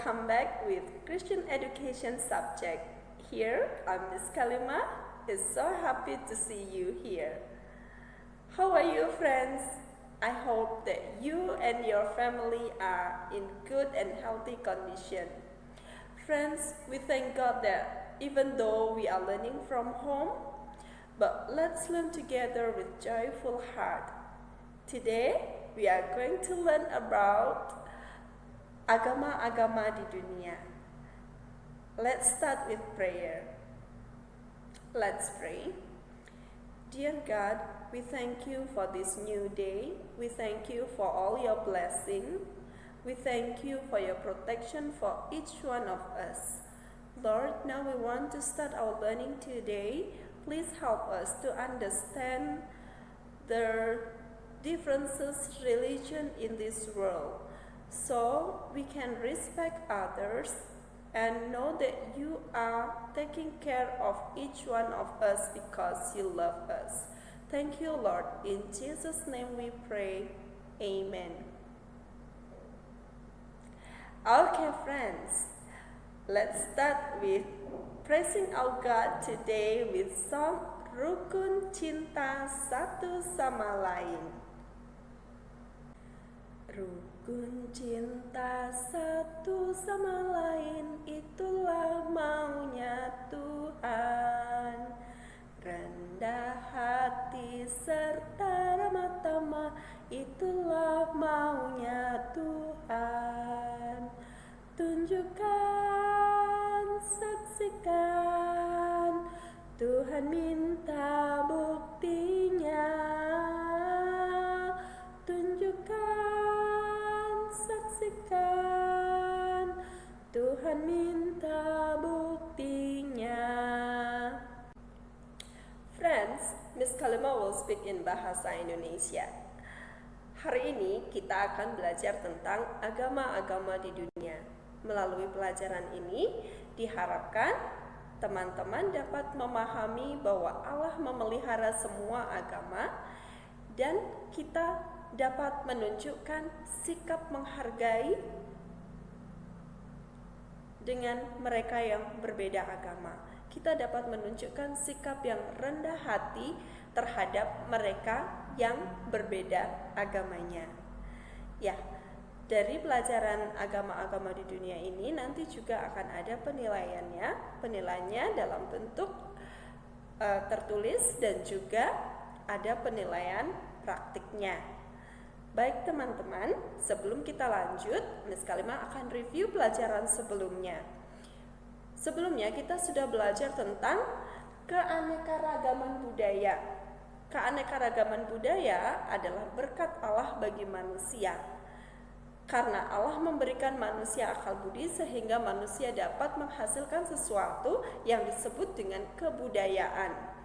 come back with Christian education subject. Here, I'm Miss Kalima. Is so happy to see you here. How are you, friends? I hope that you and your family are in good and healthy condition. Friends, we thank God that even though we are learning from home, but let's learn together with joyful heart. Today, we are going to learn about agama-agama di dunia. Let's start with prayer. Let's pray. Dear God, we thank you for this new day. We thank you for all your blessing. We thank you for your protection for each one of us. Lord, now we want to start our learning today. Please help us to understand the differences religion in this world, so we can respect others and know that you are taking care of each one of us because you love us. Thank you, Lord. In Jesus' name we pray. Amen. Okay, friends, let's start with praising our God today with song Rukun Cinta Satu Sama Lain. Rukun cinta satu sama lain, itulah maunya Tuhan. Rendah hati serta ramah tamah, itulah maunya Tuhan. Tunjukkan, saksikan, Tuhan minta buktinya. Tunjukkan, saksikan, Tuhan minta buktinya. Friends, Miss Kalima will speak in Bahasa Indonesia. Hari ini kita akan belajar tentang agama-agama di dunia. Melalui pelajaran ini, diharapkan teman-teman dapat memahami bahwa Allah memelihara semua agama dan kita dapat menunjukkan sikap menghargai dengan mereka yang berbeda agama. Kita dapat menunjukkan sikap yang rendah hati terhadap mereka yang berbeda agamanya. Ya, dari pelajaran agama-agama di dunia ini nanti juga akan ada penilaiannya. Penilaiannya dalam bentuk tertulis dan juga ada penilaian praktiknya. Baik teman-teman, sebelum kita lanjut, Miss Kalima akan review pelajaran sebelumnya. Sebelumnya kita sudah belajar tentang keanekaragaman budaya. Keanekaragaman budaya adalah berkat Allah bagi manusia. Karena Allah memberikan manusia akal budi sehingga manusia dapat menghasilkan sesuatu yang disebut dengan kebudayaan.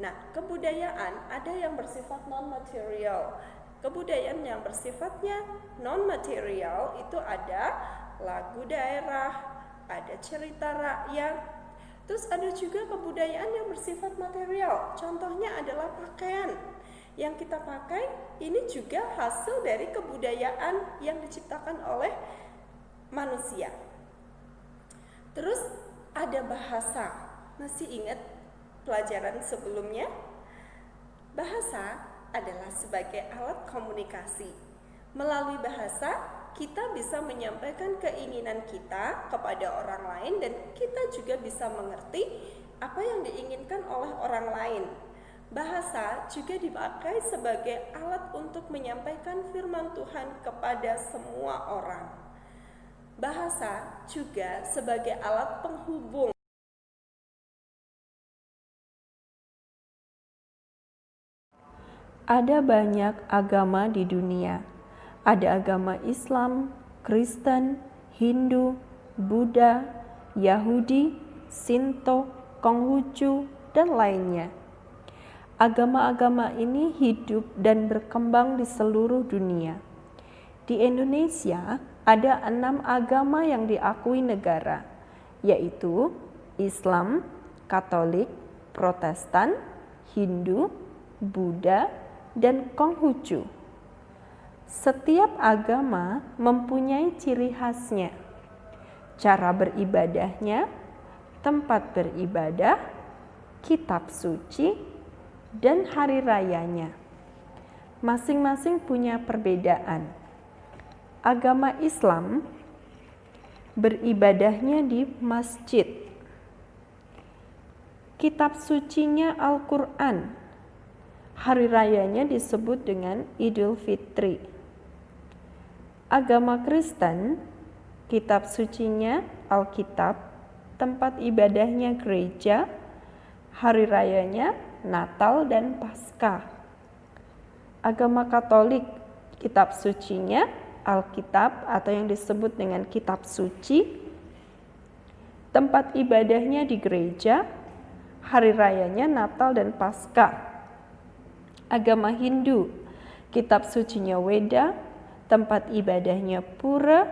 Nah, kebudayaan ada yang bersifat non-material. Kebudayaan yang bersifatnya non-material itu ada lagu daerah, ada cerita rakyat, terus ada juga kebudayaan yang bersifat material. Contohnya adalah pakaian. Yang kita pakai ini juga hasil dari kebudayaan yang diciptakan oleh manusia. Terus ada bahasa. Masih ingat pelajaran sebelumnya? Bahasa adalah sebagai alat komunikasi. Melalui bahasa, kita bisa menyampaikan keinginan kita kepada orang lain dan kita juga bisa mengerti apa yang diinginkan oleh orang lain. Bahasa juga dipakai sebagai alat untuk menyampaikan firman Tuhan kepada semua orang. Bahasa juga sebagai alat penghubung. Ada banyak agama di dunia. Ada agama Islam, Kristen, Hindu, Buddha, Yahudi, Shinto, Konghucu, dan lainnya. Agama-agama ini hidup dan berkembang di seluruh dunia. Di Indonesia ada 6 agama yang diakui negara, yaitu Islam, Katolik, Protestan, Hindu, Buddha, dan Konghucu. Setiap agama mempunyai ciri khasnya. cara beribadahnya, tempat beribadah, kitab suci, dan hari rayanya. Masing-masing punya perbedaan. Agama Islam beribadahnya di masjid. Kitab sucinya Al-Quran. Hari rayanya disebut dengan Idul Fitri. Agama Kristen, kitab sucinya Alkitab, tempat ibadahnya gereja, hari rayanya Natal dan Paskah. Agama Katolik, kitab sucinya Alkitab atau yang disebut dengan kitab suci, tempat ibadahnya di gereja, hari rayanya Natal dan Paskah. Agama Hindu, kitab sucinya Weda, tempat ibadahnya Pura,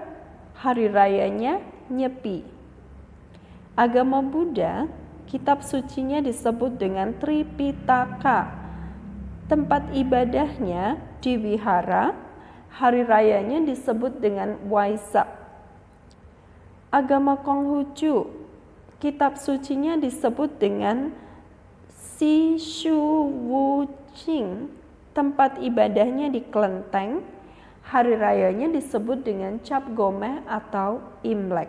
hari rayanya Nyepi. Agama Buddha, kitab sucinya disebut dengan Tripitaka, tempat ibadahnya di wihara, hari rayanya disebut dengan Waisak. Agama Konghucu, kitab sucinya disebut dengan Shishuwuching, tempat ibadahnya di kelenteng, hari rayanya disebut dengan Cap Gomeh atau Imlek.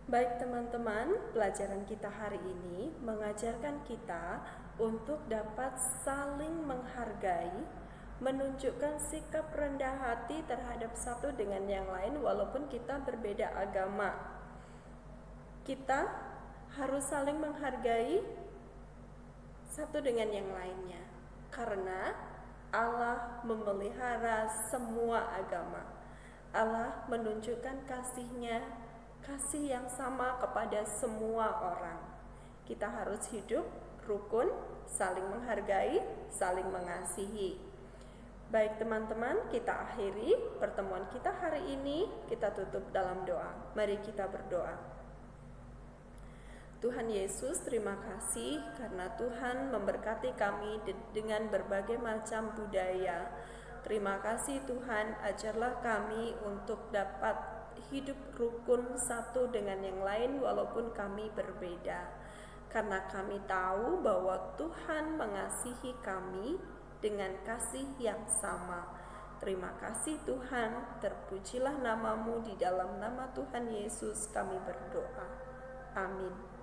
Baik teman-teman, pelajaran kita hari ini mengajarkan kita untuk dapat saling menghargai, menunjukkan sikap rendah hati terhadap satu dengan yang lain walaupun kita berbeda agama. Kita harus saling menghargai satu dengan yang lainnya, karena Allah memelihara semua agama. Allah menunjukkan kasih-Nya, kasih yang sama kepada semua orang. Kita harus hidup rukun, saling menghargai, saling mengasihi. Baik teman-teman, kita akhiri pertemuan kita hari ini. Kita tutup dalam doa. Mari kita berdoa. Tuhan Yesus, terima kasih karena Tuhan memberkati kami dengan berbagai macam budaya. Terima kasih Tuhan, ajarlah kami untuk dapat hidup rukun satu dengan yang lain walaupun kami berbeda. Karena kami tahu bahwa Tuhan mengasihi kami dengan kasih yang sama. Terima kasih Tuhan, terpujilah namamu, di dalam nama Tuhan Yesus kami berdoa. Amin.